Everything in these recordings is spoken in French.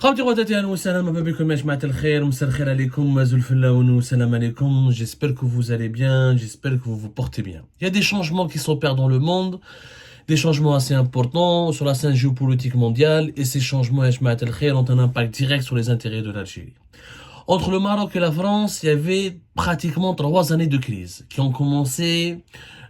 خواتي خواتاتي اهلا وسهلا مرحبا بكم يا جماعة الخير مساء الخير عليكم زلفلاون والسلام عليكم. J'espère que vous allez bien, j'espère que vous vous portez bien. Il y a des changements qui s'opèrent dans le monde, des changements assez importants sur la scène géopolitique mondiale, et ces changements ya jmaat al-khair ont un impact direct sur les intérêts de l'Algérie. Entre le Maroc et la France, il y avait pratiquement 3 années de crise qui ont commencé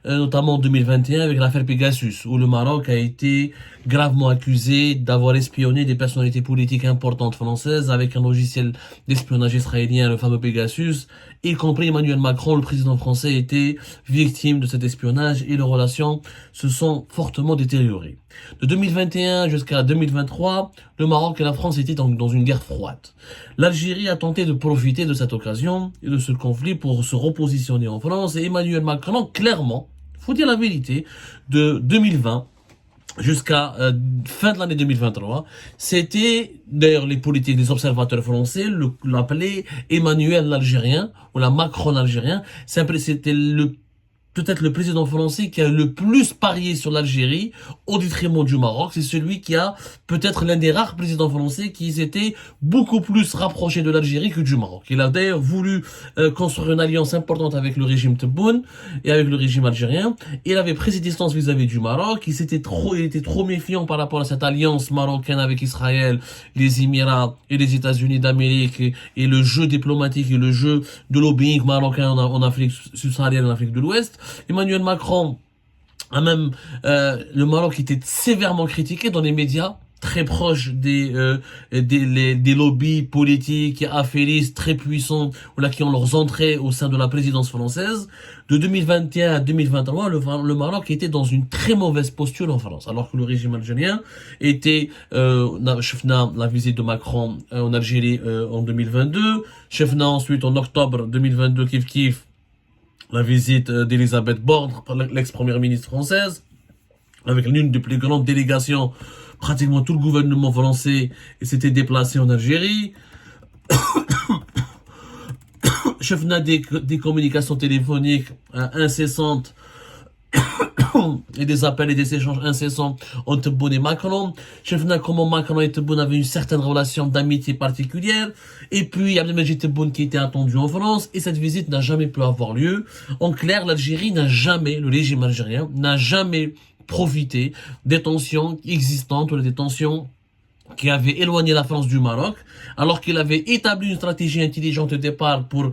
notamment en 2021 avec l'affaire Pegasus, où le Maroc a été gravement accusé d'avoir espionné des personnalités politiques importantes françaises avec un logiciel d'espionnage israélien, le fameux Pegasus, y compris Emmanuel Macron, le président français, était victime de cet espionnage et les relations se sont fortement détériorées. De 2021 jusqu'à 2023, le Maroc et la France étaient dans une guerre froide. L'Algérie a tenté de profiter de cette occasion et de ce conflit pour se repositionner en France, et Emmanuel Macron, clairement, faut dire la vérité, de 2020 jusqu'à fin de l'année 2023, c'était, d'ailleurs les politiques, les observateurs français l'appelaient Emmanuel l'Algérien, ou la Macron l'Algérien. C'était peut-être le président français qui a le plus parié sur l'Algérie au détriment du Maroc. C'est celui qui a peut-être l'un des rares présidents français qui s'était beaucoup plus rapproché de l'Algérie que du Maroc. Il a d'ailleurs voulu construire une alliance importante avec le régime Tebboune et avec le régime algérien. Il avait pris ses distances vis-à-vis du Maroc. Il était trop méfiant par rapport à cette alliance marocaine avec Israël, les Émirats et les États-Unis d'Amérique, et le jeu diplomatique et le jeu de lobbying marocain en Afrique subsaharienne, en Afrique de l'Ouest. Emmanuel Macron a même le Maroc était sévèrement critiqué dans les médias, très proche des lobbies politiques et affairistes très puissants, qui ont leurs entrées au sein de la présidence française. De 2021 à 2023, le Maroc était dans une très mauvaise posture en France, alors que le régime algérien était la visite de Macron en Algérie en 2022, ensuite en octobre 2022 kiff la visite d'Elisabeth Borne, l'ex-première ministre française, avec l'une des plus grandes délégations. Pratiquement tout le gouvernement français s'était déplacé en Algérie. Chefna des communications téléphoniques incessantes et des appels et des échanges incessants entre Tebboune et Macron. Chefna comment Macron et Tebboune avaient une certaine relation d'amitié particulière. Et puis Abdelmajid Tebboune qui était attendu en France, et cette visite n'a jamais pu avoir lieu. En clair, le régime algérien n'a jamais profité des tensions existantes, ou des tensions qui avait éloigné la France du Maroc, alors qu'il avait établi une stratégie intelligente au départ pour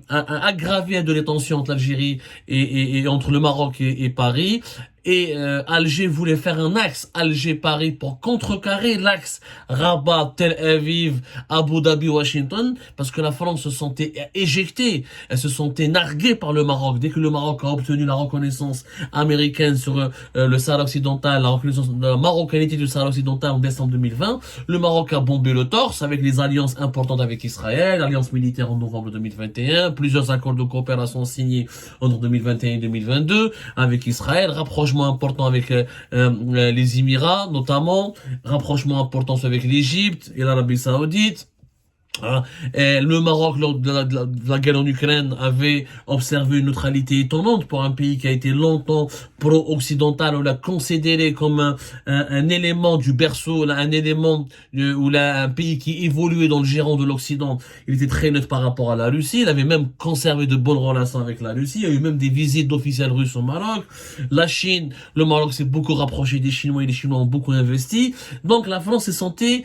aggraver de les tensions entre l'Algérie et entre le Maroc et Paris. Et Alger voulait faire un axe Alger-Paris pour contrecarrer l'axe Rabat-Tel Aviv, Abu Dhabi-Washington, parce que la France se sentait éjectée, elle se sentait narguée par le Maroc. Dès que le Maroc a obtenu la reconnaissance américaine sur le Sahara occidental, la reconnaissance de la marocanité du Sahara occidental en décembre 2020, le Maroc a bombé le torse avec les alliances importantes avec Israël, alliance militaire en novembre 2021, plusieurs accords de coopération signés entre 2021 et 2022 avec Israël, rapprochement important avec les Émirats notamment, rapprochement important avec l'Égypte et l'Arabie Saoudite. Et le Maroc, lors de la guerre en Ukraine, avait observé une neutralité étonnante pour un pays qui a été longtemps pro-occidental. On l'a considéré comme un élément du berceau, un élément un pays qui évoluait dans le giron de l'Occident. Il était très neutre par rapport à la Russie. Il avait même conservé de bonnes relations avec la Russie. Il y a eu même des visites d'officiels russes au Maroc. La Chine, le Maroc s'est beaucoup rapproché des Chinois, et les Chinois ont beaucoup investi. Donc la France s'est sentie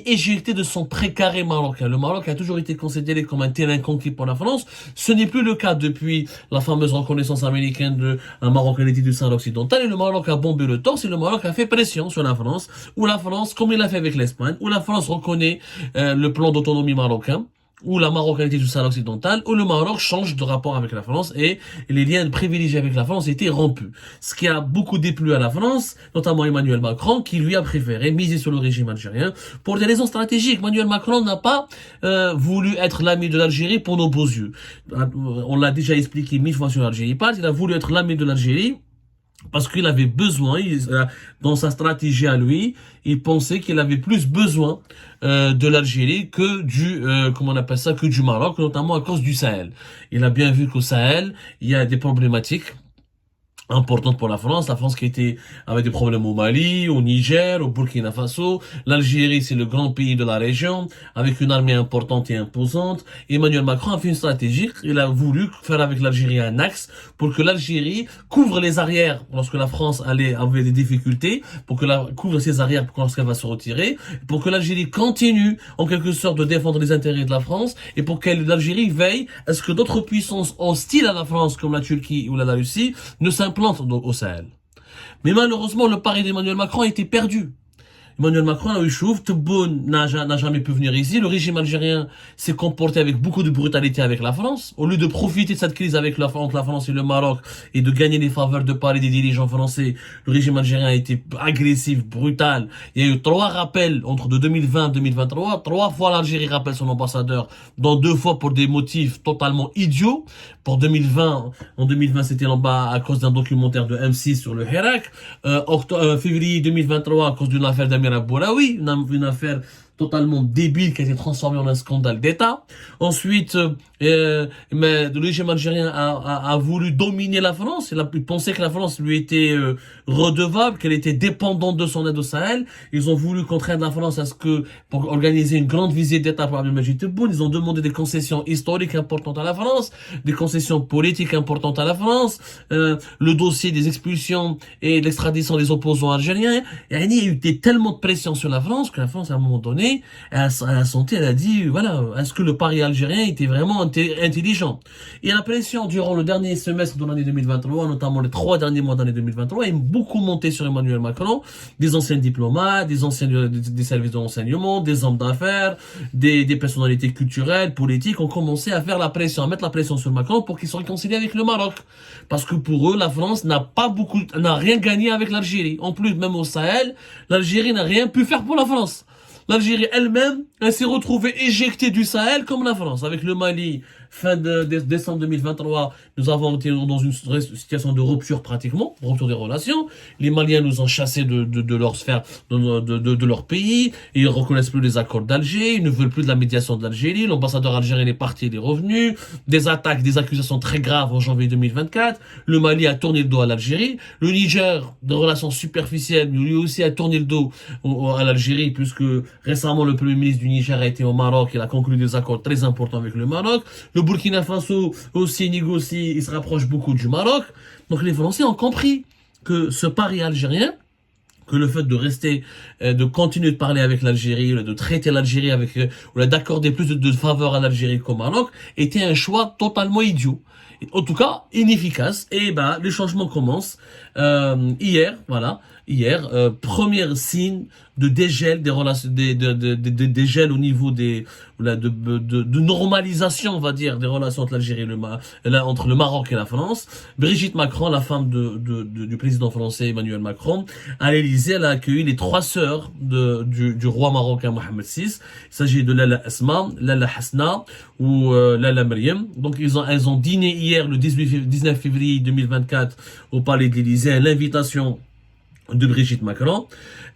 éjectée de son précaré marocain. Le Maroc a toujours été considéré comme un terrain conquis pour la France. Ce n'est plus le cas depuis la fameuse reconnaissance américaine de la marocanité du Sahara occidental, et le Maroc a bombé le torse, et le Maroc a fait pression sur la France, où la France, comme il l'a fait avec l'Espagne, où la France reconnaît le plan d'autonomie marocain, ou la marocanité du Sahara occidental, où le Maroc change de rapport avec la France et les liens privilégiés avec la France étaient rompus. Ce qui a beaucoup déplu à la France, notamment Emmanuel Macron, qui lui a préféré miser sur le régime algérien pour des raisons stratégiques. Emmanuel Macron n'a pas voulu être l'ami de l'Algérie pour nos beaux yeux. On l'a déjà expliqué 1000 fois sur l'Algérie. Il a voulu être l'ami de l'Algérie parce qu'il avait besoin, dans sa stratégie à lui, il pensait qu'il avait plus besoin de l'Algérie que que du Maroc, notamment à cause du Sahel. Il a bien vu qu'au Sahel, il y a des problématiques importante pour la France qui était avec des problèmes au Mali, au Niger, au Burkina Faso. L'Algérie, c'est le grand pays de la région, avec une armée importante et imposante. Emmanuel Macron a fait une stratégie. Il a voulu faire avec l'Algérie un axe pour que l'Algérie couvre les arrières lorsque la France avait des difficultés, pour que couvre ses arrières lorsqu'elle va se retirer, pour que l'Algérie continue en quelque sorte de défendre les intérêts de la France et pour que l'Algérie veille à ce que d'autres puissances hostiles à la France comme la Turquie ou la Russie ne s'implantent au Sahel. Mais malheureusement, le pari d'Emmanuel Macron a été perdu. Emmanuel Macron a eu chouf, Tebboune n'a jamais pu venir ici. Le régime algérien s'est comporté avec beaucoup de brutalité avec la France. Au lieu de profiter de cette crise entre la France et le Maroc et de gagner les faveurs de Paris des dirigeants français, le régime algérien a été agressif, brutal. Il y a eu 3 rappels entre de 2020 et 2023. 3 fois l'Algérie rappelle son ambassadeur, dont 2 fois pour des motifs totalement idiots. Pour 2020, en 2020, c'était à cause d'un documentaire de M6 sur le Hirak. Février 2023, à cause d'une affaire d'Amir Bouraoui, une affaire totalement débile qui a été transformée en un scandale d'État. Ensuite, mais le régime algérien a voulu dominer la France. Il pensait que la France lui était redevable, qu'elle était dépendante de son aide au Sahel. Ils ont voulu contraindre la France à ce que, pour organiser une grande visite d'État pour Abdelmadjid Tebboune, ils ont demandé des concessions historiques importantes à la France, des concessions politiques importantes à la France, le dossier des expulsions et de l'extradition des opposants algériens. Et il y a eu tellement de pression sur la France que la France, à un moment donné, elle a dit, voilà, est-ce que le pari algérien était vraiment intelligent? Et la pression durant le dernier semestre de l'année 2023, notamment les 3 derniers mois de l'année 2023, est beaucoup montée sur Emmanuel Macron, des anciens diplomates, des anciens des services de renseignement, des hommes d'affaires, des personnalités culturelles, politiques, ont commencé à faire la pression, à mettre la pression sur Macron pour qu'il se réconcilie avec le Maroc. Parce que pour eux, la France n'a rien gagné avec l'Algérie. En plus, même au Sahel, l'Algérie n'a rien pu faire pour la France. L'Algérie elle-même, elle s'est retrouvée éjectée du Sahel comme la France. Avec le Mali, fin de décembre 2023, nous avons été dans une situation de rupture pratiquement, rupture des relations. Les Maliens nous ont chassés de leur sphère, de leur pays. Ils ne reconnaissent plus les accords d'Alger. Ils ne veulent plus de la médiation d'Algérie. L'ambassadeur algérien est parti, il est revenu. Des attaques, des accusations très graves en janvier 2024. Le Mali a tourné le dos à l'Algérie. Le Niger, de relations superficielles, lui aussi a tourné le dos à l'Algérie, puisque récemment le premier ministre du Niger a été au Maroc. Il a conclu des accords très importants avec le Maroc. Le Burkina Faso aussi négocie, il se rapproche beaucoup du Maroc. Donc les Français ont compris que ce pari algérien, que le fait de rester, de continuer de parler avec l'Algérie, de traiter l'Algérie ou d'accorder plus de faveurs à l'Algérie qu'au Maroc, était un choix totalement idiot. En tout cas, inefficace. Et les changements commencent hier, voilà. Hier, premier signe de dégel des relations, dégel au niveau de normalisation, on va dire, des relations entre l'Algérie et entre le Maroc et la France. Brigitte Macron, la femme du président français Emmanuel Macron, à l'Élysée, elle a accueilli les 3 sœurs du roi marocain Mohamed VI. Il s'agit de Lala Asma, Lala Hasna ou Lala Mariam. Donc elles ont dîné hier, le 19 février 2024, au palais de l'Élysée, à l'invitation de Brigitte Macron.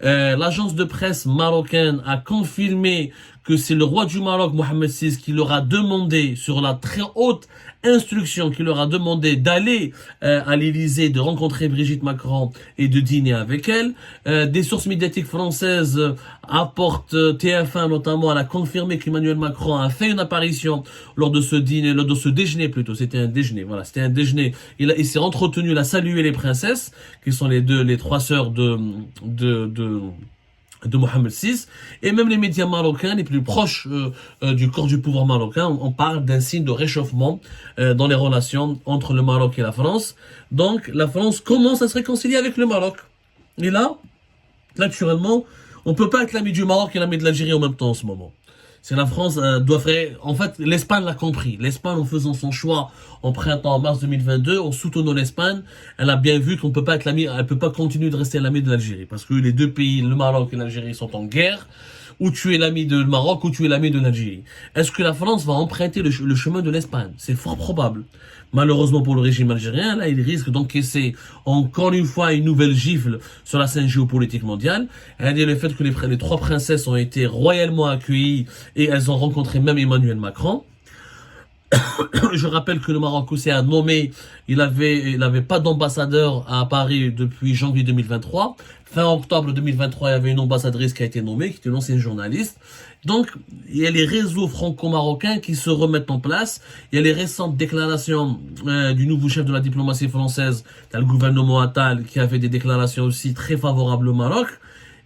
L'agence de presse marocaine a confirmé que c'est le roi du Maroc, Mohamed VI, qui leur a demandé, sur la très haute instruction, qui leur a demandé d'aller à l'Élysée, de rencontrer Brigitte Macron et de dîner avec elle. Des sources médiatiques françaises apportent, TF1 notamment, elle a confirmé qu'Emmanuel Macron a fait une apparition lors de ce déjeuner plutôt. C'était un déjeuner, voilà, c'était un déjeuner. Il s'est entretenu, il a salué les princesses, qui sont les 3 sœurs de Mohamed VI, et même les médias marocains les plus proches du corps du pouvoir marocain, on parle d'un signe de réchauffement dans les relations entre le Maroc et la France. Donc la France commence à se réconcilier avec le Maroc. Et là, naturellement, on peut pas être l'ami du Maroc et l'ami de l'Algérie en même temps en ce moment. C'est la France doit faire... En fait, l'Espagne l'a compris. L'Espagne, en faisant son choix en printemps, en mars 2022, en soutenant l'Espagne, elle a bien vu qu'on peut pas être l'ami, elle peut pas continuer de rester l'ami de l'Algérie. Parce que les 2 pays, le Maroc et l'Algérie, sont en guerre. Ou tu es l'ami de Maroc, ou tu es l'ami de l'Algérie. Est-ce que la France va emprunter le chemin de l'Espagne? C'est fort probable. Malheureusement pour le régime algérien, là, il risque d'encaisser encore une fois une nouvelle gifle sur la scène géopolitique mondiale. C'est-à-dire le fait que les 3 princesses ont été royalement accueillies et elles ont rencontré même Emmanuel Macron. Je rappelle que le Maroc aussi a nommé, il avait pas d'ambassadeur à Paris depuis janvier 2023. Fin octobre 2023, il y avait une ambassadrice qui a été nommée, qui était une ancienne journaliste. Donc, il y a les réseaux franco-marocains qui se remettent en place. Il y a les récentes déclarations du nouveau chef de la diplomatie française, le gouvernement Attal, qui a fait des déclarations aussi très favorables au Maroc.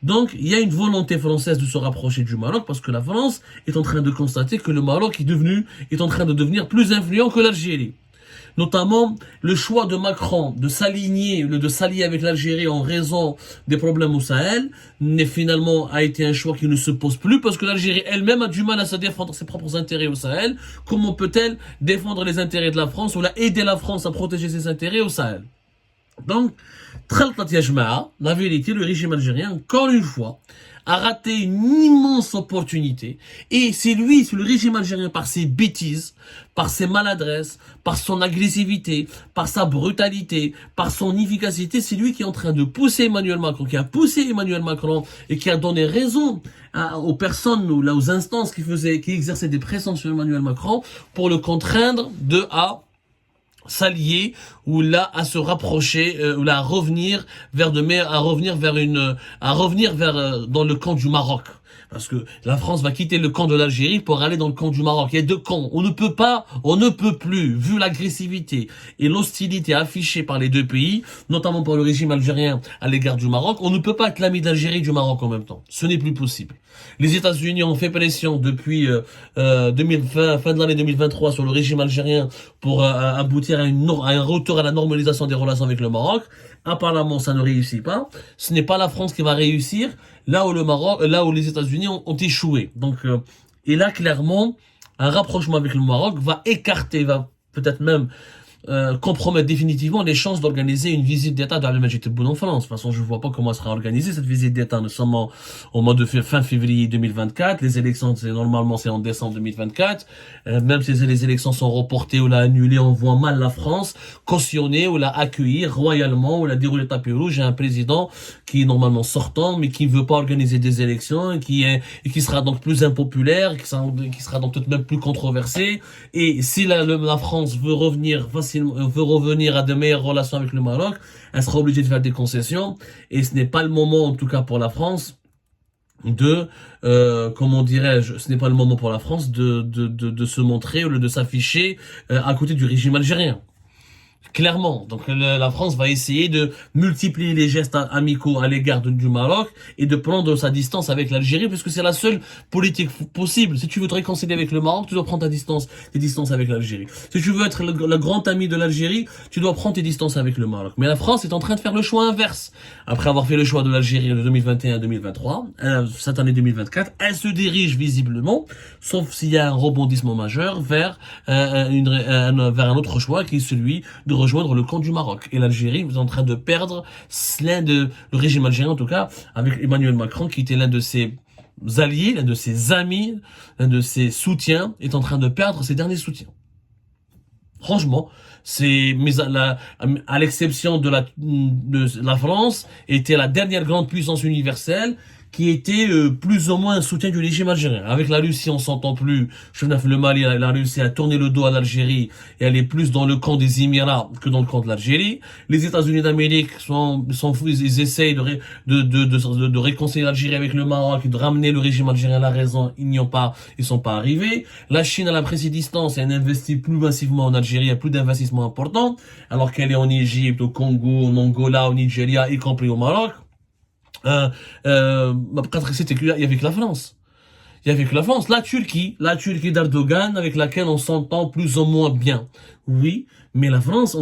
Donc, il y a une volonté française de se rapprocher du Maroc parce que la France est en train de constater que le Maroc est en train de devenir plus influent que l'Algérie. Notamment, le choix de Macron de s'allier avec l'Algérie en raison des problèmes au Sahel, finalement a été un choix qui ne se pose plus parce que l'Algérie elle-même a du mal à se défendre ses propres intérêts au Sahel. Comment peut-elle défendre les intérêts de la France ou aider la France à protéger ses intérêts au Sahel? Donc, la vérité, le régime algérien, encore une fois, a raté une immense opportunité. Et c'est le régime algérien, par ses bêtises, par ses maladresses, par son agressivité, par sa brutalité, par son efficacité, c'est lui qui est en train de pousser Emmanuel Macron, qui a poussé Emmanuel Macron et qui a donné raison aux personnes ou aux instances qui exerçaient des pressions sur Emmanuel Macron pour le contraindre s'allier ou là à se rapprocher ou là à revenir vers dans le camp du Maroc, parce que la France va quitter le camp de l'Algérie pour aller dans le camp du Maroc. Il y a deux camps. On ne peut plus, vu l'agressivité et l'hostilité affichée par les deux pays, notamment par le régime algérien à l'égard du Maroc, on ne peut pas être l'ami d'Algérie et du Maroc en même temps. Ce n'est plus possible. Les États-Unis ont fait pression depuis fin de l'année 2023 sur le régime algérien pour aboutir à un retour à la normalisation des relations avec le Maroc. Apparemment, ça ne réussit pas. Ce n'est pas la France qui va réussir là où les États-Unis ont échoué. Donc, et là, clairement, un rapprochement avec le Maroc va peut-être même compromettre définitivement les chances d'organiser une visite d'État d'Abdelmadjid Tebboune en France. De toute façon, je ne vois pas comment sera organisée cette visite d'État. Nous sommes au mois de fin février 2024. Les élections, normalement, c'est en décembre 2024. Même si les élections sont reportées ou annulées, on voit mal la France cautionner ou accueillir royalement ou dérouler le tapis rouge. J'ai un président qui est normalement sortant, mais qui ne veut pas organiser des élections et qui sera donc plus impopulaire, qui sera donc peut-être même plus controversé. Et si la France veut revenir à de meilleures relations avec le Maroc, elle sera obligée de faire des concessions, et ce n'est pas le moment, en tout cas pour la France, ce n'est pas le moment pour la France de se montrer ou de s'afficher à côté du régime algérien. Clairement. Donc la France va essayer de multiplier les gestes amicaux à l'égard du Maroc et de prendre sa distance avec l'Algérie, puisque c'est la seule politique possible. Si tu veux te réconcilier avec le Maroc, tu dois prendre tes distances avec l'Algérie. Si tu veux être le grand ami de l'Algérie, tu dois prendre tes distances avec le Maroc. Mais la France est en train de faire le choix inverse. Après avoir fait le choix de l'Algérie de 2021-2023, cette année 2024, elle se dirige visiblement, sauf s'il y a un rebondissement majeur, vers un autre choix qui est celui de rejoindre le camp du Maroc. Et l'Algérie est en train de perdre le régime algérien, en tout cas, avec Emmanuel Macron, qui était l'un de ses alliés, l'un de ses amis, l'un de ses soutiens, est en train de perdre ses derniers soutiens. Franchement, à l'exception de la France, était la dernière grande puissance universelle qui était plus ou moins un soutien du régime algérien. Avec la Russie, on s'entend plus. Le Mali, la Russie a tourné le dos à l'Algérie et elle est plus dans le camp des Émirats que dans le camp de l'Algérie. Les États-Unis d'Amérique ils essayent de réconcilier l'Algérie avec le Maroc et de ramener le régime algérien à la raison. Ils sont pas arrivés. La Chine, elle a pris ses distances et elle investit plus massivement en Algérie. Il y a plus d'investissements importants, alors qu'elle est en Égypte, au Congo, en Angola, au Nigeria, y compris au Maroc. Il y avait que la France. Il y avait que la France. La Turquie d'Erdogan, avec laquelle on s'entend plus ou moins bien. Oui, mais la France,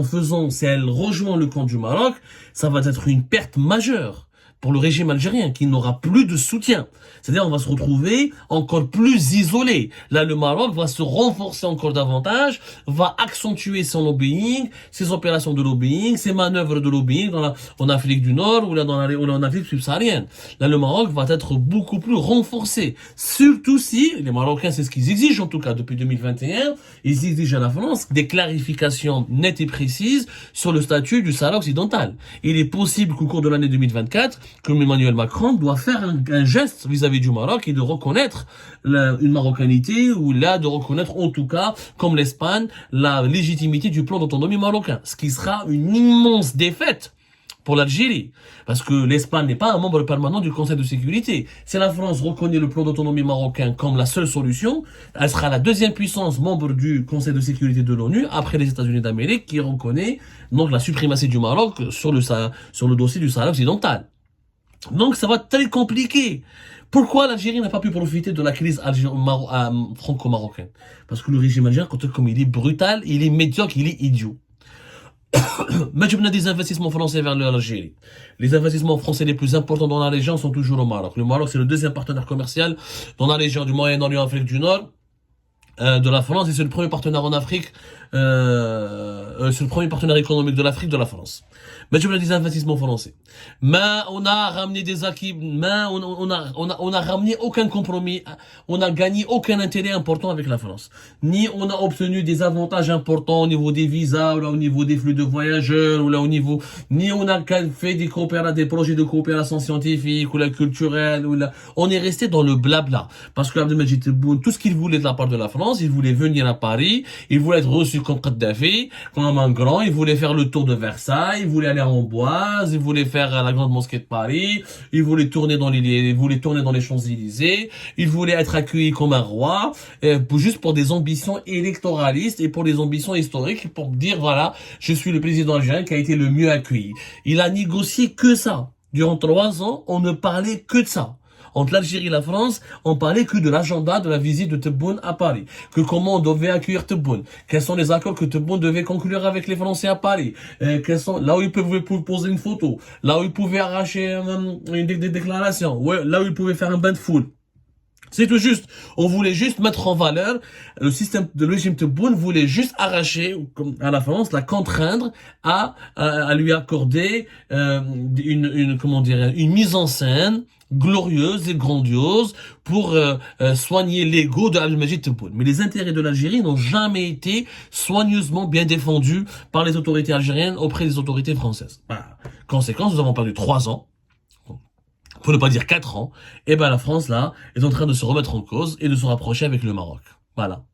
si elle rejoint le camp du Maroc, ça va être une perte majeure pour le régime algérien, qui n'aura plus de soutien. C'est-à-dire, on va se retrouver encore plus isolé. Là, le Maroc va se renforcer encore davantage, va accentuer son lobbying, ses opérations de lobbying, ses manœuvres de lobbying en Afrique du Nord ou en Afrique subsaharienne. Là, le Maroc va être beaucoup plus renforcé. Surtout si, les Marocains, c'est ce qu'ils exigent, en tout cas, depuis 2021, ils exigent à la France des clarifications nettes et précises sur le statut du Sahara occidental. Il est possible qu'au cours de l'année 2024, que Emmanuel Macron doit faire un geste vis-à-vis du Maroc et de reconnaître une marocanité, ou là, de reconnaître en tout cas, comme l'Espagne, la légitimité du plan d'autonomie marocain. Ce qui sera une immense défaite pour l'Algérie, parce que l'Espagne n'est pas un membre permanent du Conseil de sécurité. Si la France reconnaît le plan d'autonomie marocain comme la seule solution, elle sera la deuxième puissance membre du Conseil de sécurité de l'ONU, après les États-Unis d'Amérique, qui reconnaît donc la suprématie du Maroc sur le dossier du Sahara occidental. Donc ça va être très compliqué. Pourquoi l'Algérie n'a pas pu profiter de la crise franco-marocaine? Parce que le régime algérien, comme il est brutal, il est médiocre, il est idiot. Maintenant, des investissements français vers l'Algérie. Les investissements français les plus importants dans la région sont toujours au Maroc. Le Maroc, c'est le deuxième partenaire commercial dans la région du Moyen-Orient, Afrique du Nord, de la France, et c'est le premier partenaire en Afrique, c'est le premier partenaire économique de l'Afrique, de la France. Mais je veux des investissements français. Mais on a ramené des acquis, mais on a ramené aucun compromis, on a gagné aucun intérêt important avec la France. Ni on a obtenu des avantages importants au niveau des visas, ou là au niveau des flux de voyageurs, ou là au niveau, ni on a fait des projets de coopération scientifique, ou la culturelle, ou là, on est resté dans le blabla. Parce que Abdelmajid Tebboune, tout ce qu'il voulait de la part de la France, il voulait venir à Paris, il voulait être reçu comme Kadhafi, comme un grand, il voulait faire le tour de Versailles, il voulait aller en Amboise, il voulait faire la grande mosquée de Paris, il voulait tourner dans les Champs-Élysées, il voulait être accueilli comme un roi, juste pour des ambitions électoralistes et pour des ambitions historiques, pour dire voilà, je suis le président algérien qui a été le mieux accueilli. Il a négocié que ça. Durant 3 ans, on ne parlait que de ça. Entre l'Algérie et la France, on parlait que de l'agenda de la visite de Tebboune à Paris. Que comment on devait accueillir Tebboune. Quels sont les accords que Tebboune devait conclure avec les Français à Paris. Là où ils pouvaient poser une photo. Là où ils pouvaient arracher des déclarations. Ouais, là où ils pouvaient faire un bain de foule. C'est tout juste. On voulait juste mettre en valeur le système de régime Tebboune voulait juste arracher à la France, la contraindre à lui accorder une mise en scène glorieuse et grandiose pour soigner l'ego de Abdelmajid Tebboune. Mais les intérêts de l'Algérie n'ont jamais été soigneusement bien défendus par les autorités algériennes auprès des autorités françaises. Conséquence, nous avons perdu 3 ans. Pour ne pas dire 4 ans, et ben la France, là, est en train de se remettre en cause et de se rapprocher avec le Maroc. Voilà.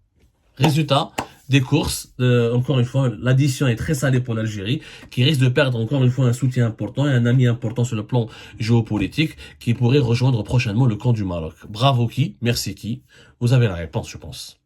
Résultat des courses, encore une fois, l'addition est très salée pour l'Algérie, qui risque de perdre encore une fois un soutien important et un ami important sur le plan géopolitique, qui pourrait rejoindre prochainement le camp du Maroc. Bravo qui, merci qui, vous avez la réponse, je pense.